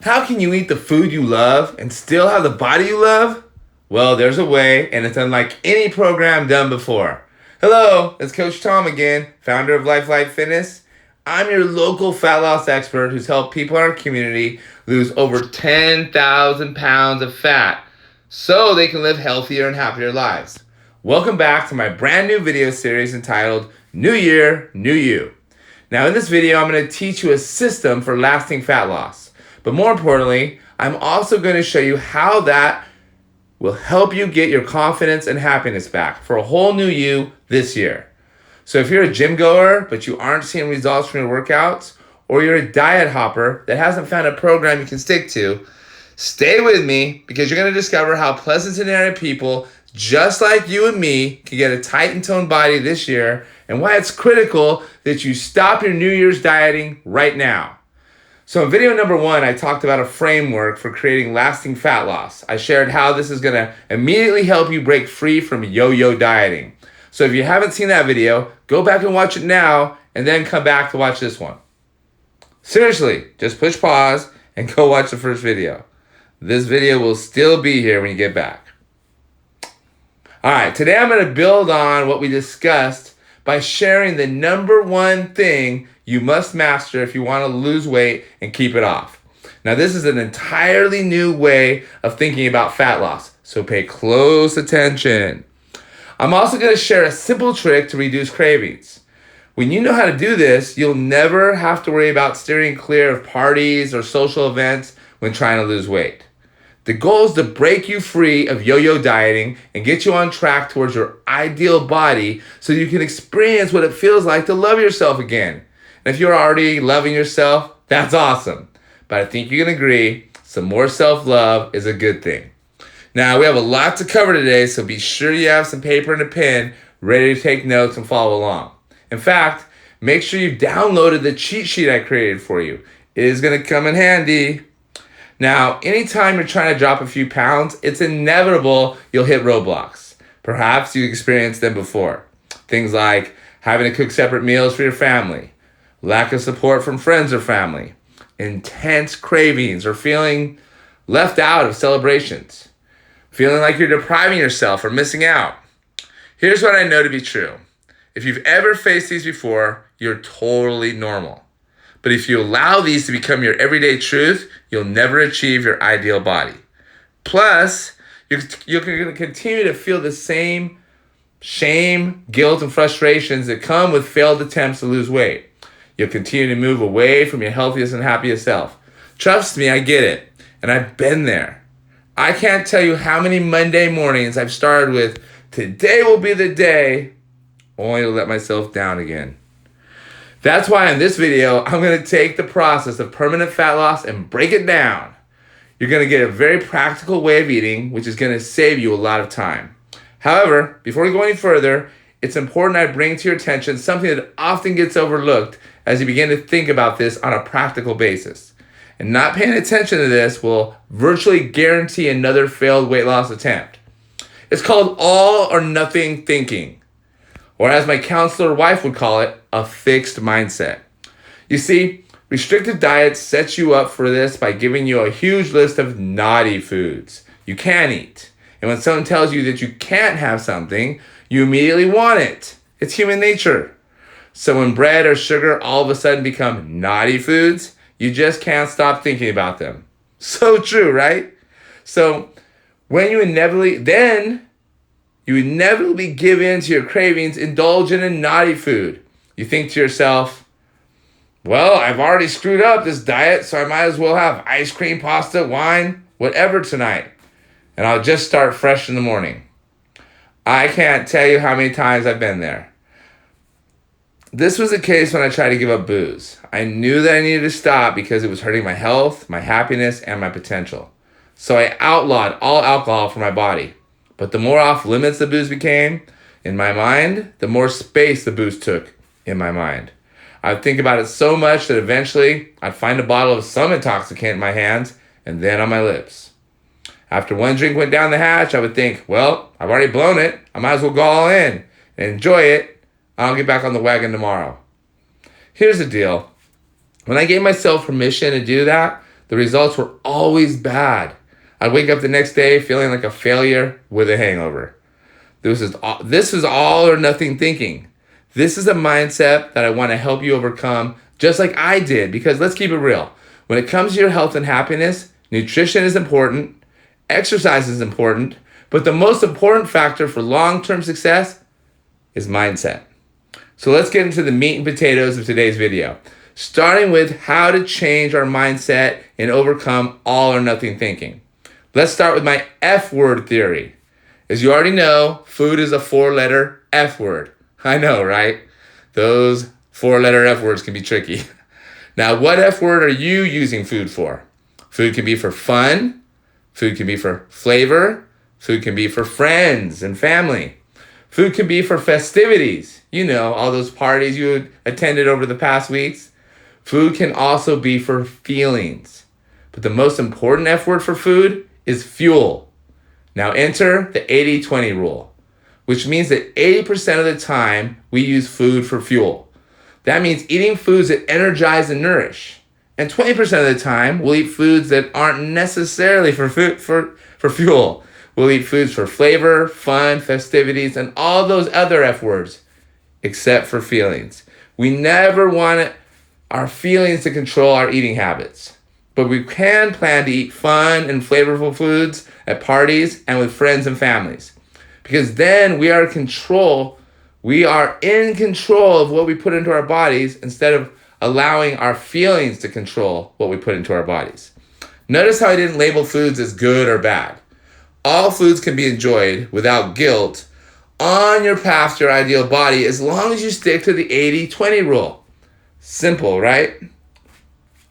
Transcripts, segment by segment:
How can you eat the food you love and still have the body you love? Well, there's a way, and it's unlike any program done before. Hello, it's Coach Tom again, founder of Lifelight Fitness. I'm your local fat loss expert who's helped people in our community lose over 10,000 pounds of fat so they can live healthier and happier lives. Welcome back to my brand new video series entitled New Year, New You. Now in this video, I'm going to teach you a system for lasting fat loss. But more importantly, I'm also going to show you how that will help you get your confidence and happiness back for a whole new you this year. So if you're a gym goer, but you aren't seeing results from your workouts, or you're a diet hopper that hasn't found a program you can stick to, stay with me because you're going to discover how pleasant and ordinary people just like you and me can get a tight and toned body this year and why it's critical that you stop your New Year's dieting right now. So in video number 1, I talked about a framework for creating lasting fat loss. I shared how this is going to immediately help you break free from yo-yo dieting. So if you haven't seen that video, go back and watch it now and then come back to watch this one. Seriously, just push pause and go watch the first video. This video will still be here when you get back. All right, today I'm going to build on what we discussed by sharing the number one thing you must master if you want to lose weight and keep it off. Now, this is an entirely new way of thinking about fat loss, so pay close attention. I'm also going to share a simple trick to reduce cravings. When you know how to do this, you'll never have to worry about steering clear of parties or social events when trying to lose weight. The goal is to break you free of yo-yo dieting and get you on track towards your ideal body so you can experience what it feels like to love yourself again. And if you're already loving yourself, that's awesome. But I think you can agree, some more self-love is a good thing. Now, we have a lot to cover today, so be sure you have some paper and a pen ready to take notes and follow along. In fact, make sure you've downloaded the cheat sheet I created for you. It is going to come in handy. Now, anytime you're trying to drop a few pounds, it's inevitable you'll hit roadblocks. Perhaps you experienced them before. Things like having to cook separate meals for your family, lack of support from friends or family, intense cravings or feeling left out of celebrations, feeling like you're depriving yourself or missing out. Here's what I know to be true. If you've ever faced these before, you're totally normal. But if you allow these to become your everyday truth, you'll never achieve your ideal body. Plus, you're going to continue to feel the same shame, guilt, and frustrations that come with failed attempts to lose weight. You'll continue to move away from your healthiest and happiest self. Trust me, I get it. And I've been there. I can't tell you how many Monday mornings I've started with, today will be the day, only to let myself down again. That's why in this video, I'm going to take the process of permanent fat loss and break it down. You're going to get a very practical way of eating, which is going to save you a lot of time. However, before we go any further, it's important I bring to your attention something that often gets overlooked as you begin to think about this on a practical basis. And not paying attention to this will virtually guarantee another failed weight loss attempt. It's called all or nothing thinking. Or as my counselor wife would call it, a fixed mindset. You see, restrictive diets sets you up for this by giving you a huge list of naughty foods you can't eat. And when someone tells you that you can't have something, you immediately want it. It's human nature. So when bread or sugar all of a sudden become naughty foods, you just can't stop thinking about them. So true, right? So when you inevitably give in to your cravings, indulge in a naughty food. You think to yourself, well, I've already screwed up this diet, so I might as well have ice cream, pasta, wine, whatever tonight. And I'll just start fresh in the morning. I can't tell you how many times I've been there. This was the case when I tried to give up booze. I knew that I needed to stop because it was hurting my health, my happiness, and my potential. So I outlawed all alcohol from my body. But the more off limits the booze became in my mind, the more space the booze took in my mind. I'd think about it so much that eventually I'd find a bottle of some intoxicant in my hands and then on my lips. After one drink went down the hatch, I would think, well, I've already blown it. I might as well go all in and enjoy it. I'll get back on the wagon tomorrow. Here's the deal. When I gave myself permission to do that, the results were always bad. I'd wake up the next day feeling like a failure with a hangover. This is all or nothing thinking. This is a mindset that I want to help you overcome, just like I did, because let's keep it real. When it comes to your health and happiness, nutrition is important, exercise is important, but the most important factor for long-term success is mindset. So let's get into the meat and potatoes of today's video, starting with how to change our mindset and overcome all or nothing thinking. Let's start with my F word theory. As you already know, food is a 4-letter F word. I know, right? Those 4-letter F words can be tricky. Now, what F word are you using food for? Food can be for fun. Food can be for flavor. Food can be for friends and family. Food can be for festivities. You know, all those parties you attended over the past weeks. Food can also be for feelings. But the most important F word for food is fuel. Now enter the 80-20 rule, which means that 80% of the time we use food for fuel. That means eating foods that energize and nourish. And 20% of the time, we'll eat foods that aren't necessarily for fuel. We'll eat foods for flavor, fun, festivities, and all those other F words, except for feelings. We never want our feelings to control our eating habits. But we can plan to eat fun and flavorful foods at parties and with friends and families. Because then we are in control of what we put into our bodies instead of allowing our feelings to control what we put into our bodies. Notice how I didn't label foods as good or bad. All foods can be enjoyed without guilt on your path to your ideal body as long as you stick to the 80-20 rule. Simple, right?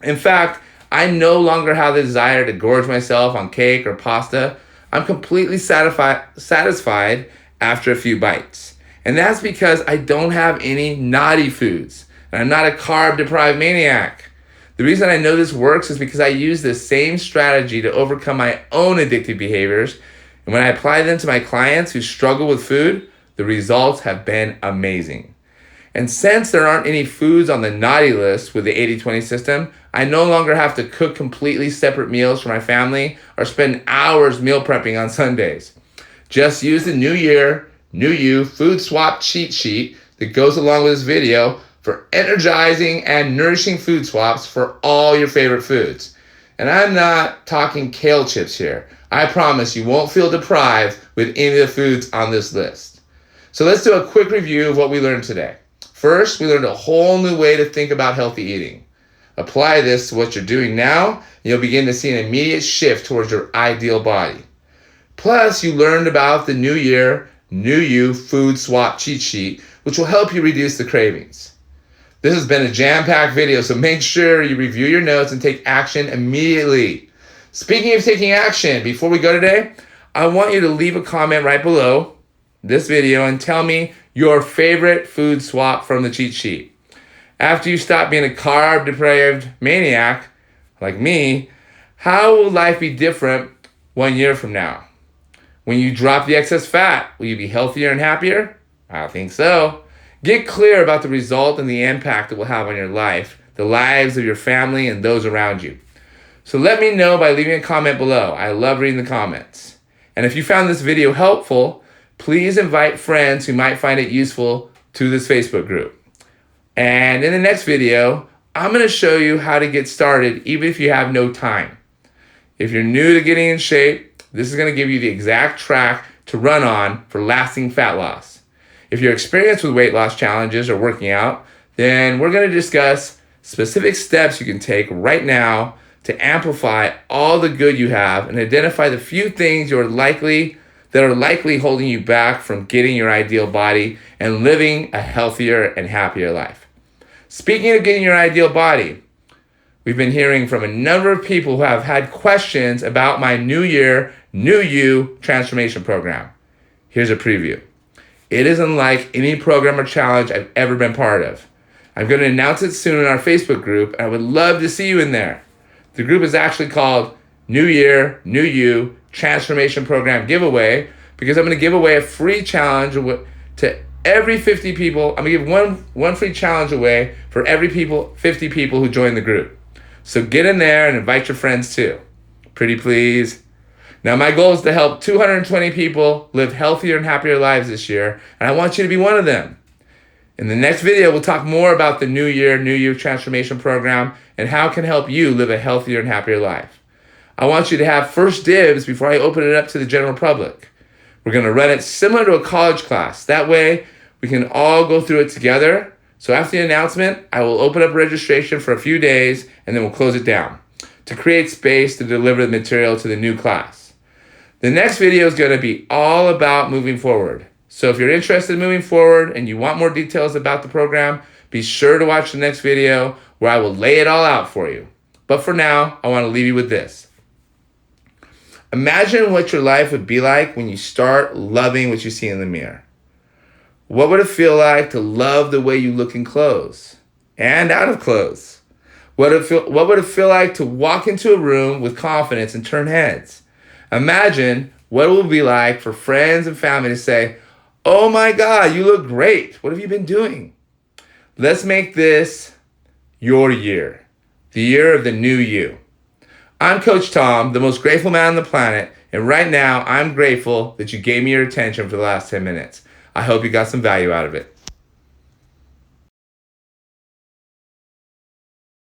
In fact, I no longer have the desire to gorge myself on cake or pasta. I'm completely satisfied after a few bites. And that's because I don't have any naughty foods. And I'm not a carb-deprived maniac. The reason I know this works is because I use this same strategy to overcome my own addictive behaviors. And when I apply them to my clients who struggle with food, the results have been amazing. And since there aren't any foods on the naughty list with the 80-20 system, I no longer have to cook completely separate meals for my family or spend hours meal prepping on Sundays. Just use the New Year, New You food swap cheat sheet that goes along with this video for energizing and nourishing food swaps for all your favorite foods. And I'm not talking kale chips here. I promise you won't feel deprived with any of the foods on this list. So let's do a quick review of what we learned today. First, we learned a whole new way to think about healthy eating. Apply this to what you're doing now, and you'll begin to see an immediate shift towards your ideal body. Plus, you learned about the New Year, New You food swap cheat sheet, which will help you reduce the cravings. This has been a jam-packed video, so make sure you review your notes and take action immediately. Speaking of taking action, before we go today, I want you to leave a comment right below this video and tell me your favorite food swap from the cheat sheet. After you stop being a carb-deprived maniac like me, how will life be different 1 year from now? When you drop the excess fat, will you be healthier and happier? I think so. Get clear about the result and the impact it will have on your life, the lives of your family, and those around you. So let me know by leaving a comment below. I love reading the comments. And if you found this video helpful, please invite friends who might find it useful to this Facebook group. And in the next video, I'm going to show you how to get started even if you have no time. If you're new to getting in shape, this is going to give you the exact track to run on for lasting fat loss. If you're experienced with weight loss challenges or working out, then we're going to discuss specific steps you can take right now to amplify all the good you have and identify the few things that are likely holding you back from getting your ideal body and living a healthier and happier life. Speaking of getting your ideal body, we've been hearing from a number of people who have had questions about my New Year, New You transformation program. Here's a preview. It is unlike any program or challenge I've ever been part of. I'm going to announce it soon in our Facebook group, and I would love to see you in there. The group is actually called New Year, New You Transformation Program Giveaway because I'm going to give away a free challenge to every 50 people. I'm going to give one free challenge away for every 50 people who join the group. So get in there and invite your friends too. Pretty please. Now my goal is to help 220 people live healthier and happier lives this year, and I want you to be one of them. In the next video, we'll talk more about the New Year, New You Transformation Program and how it can help you live a healthier and happier life. I want you to have first dibs before I open it up to the general public. We're going to run it similar to a college class. That way, we can all go through it together. So after the announcement, I will open up registration for a few days, and then we'll close it down to create space to deliver the material to the new class. The next video is going to be all about moving forward. So if you're interested in moving forward and you want more details about the program, be sure to watch the next video where I will lay it all out for you. But for now, I want to leave you with this. Imagine what your life would be like when you start loving what you see in the mirror. What would it feel like to love the way you look in clothes and out of clothes? What would it feel like to walk into a room with confidence and turn heads? Imagine what it will be like for friends and family to say, "Oh my God, you look great. What have you been doing?" Let's make this your year, the year of the new you. I'm Coach Tom, the most grateful man on the planet, and right now I'm grateful that you gave me your attention for the last 10 minutes. I hope you got some value out of it.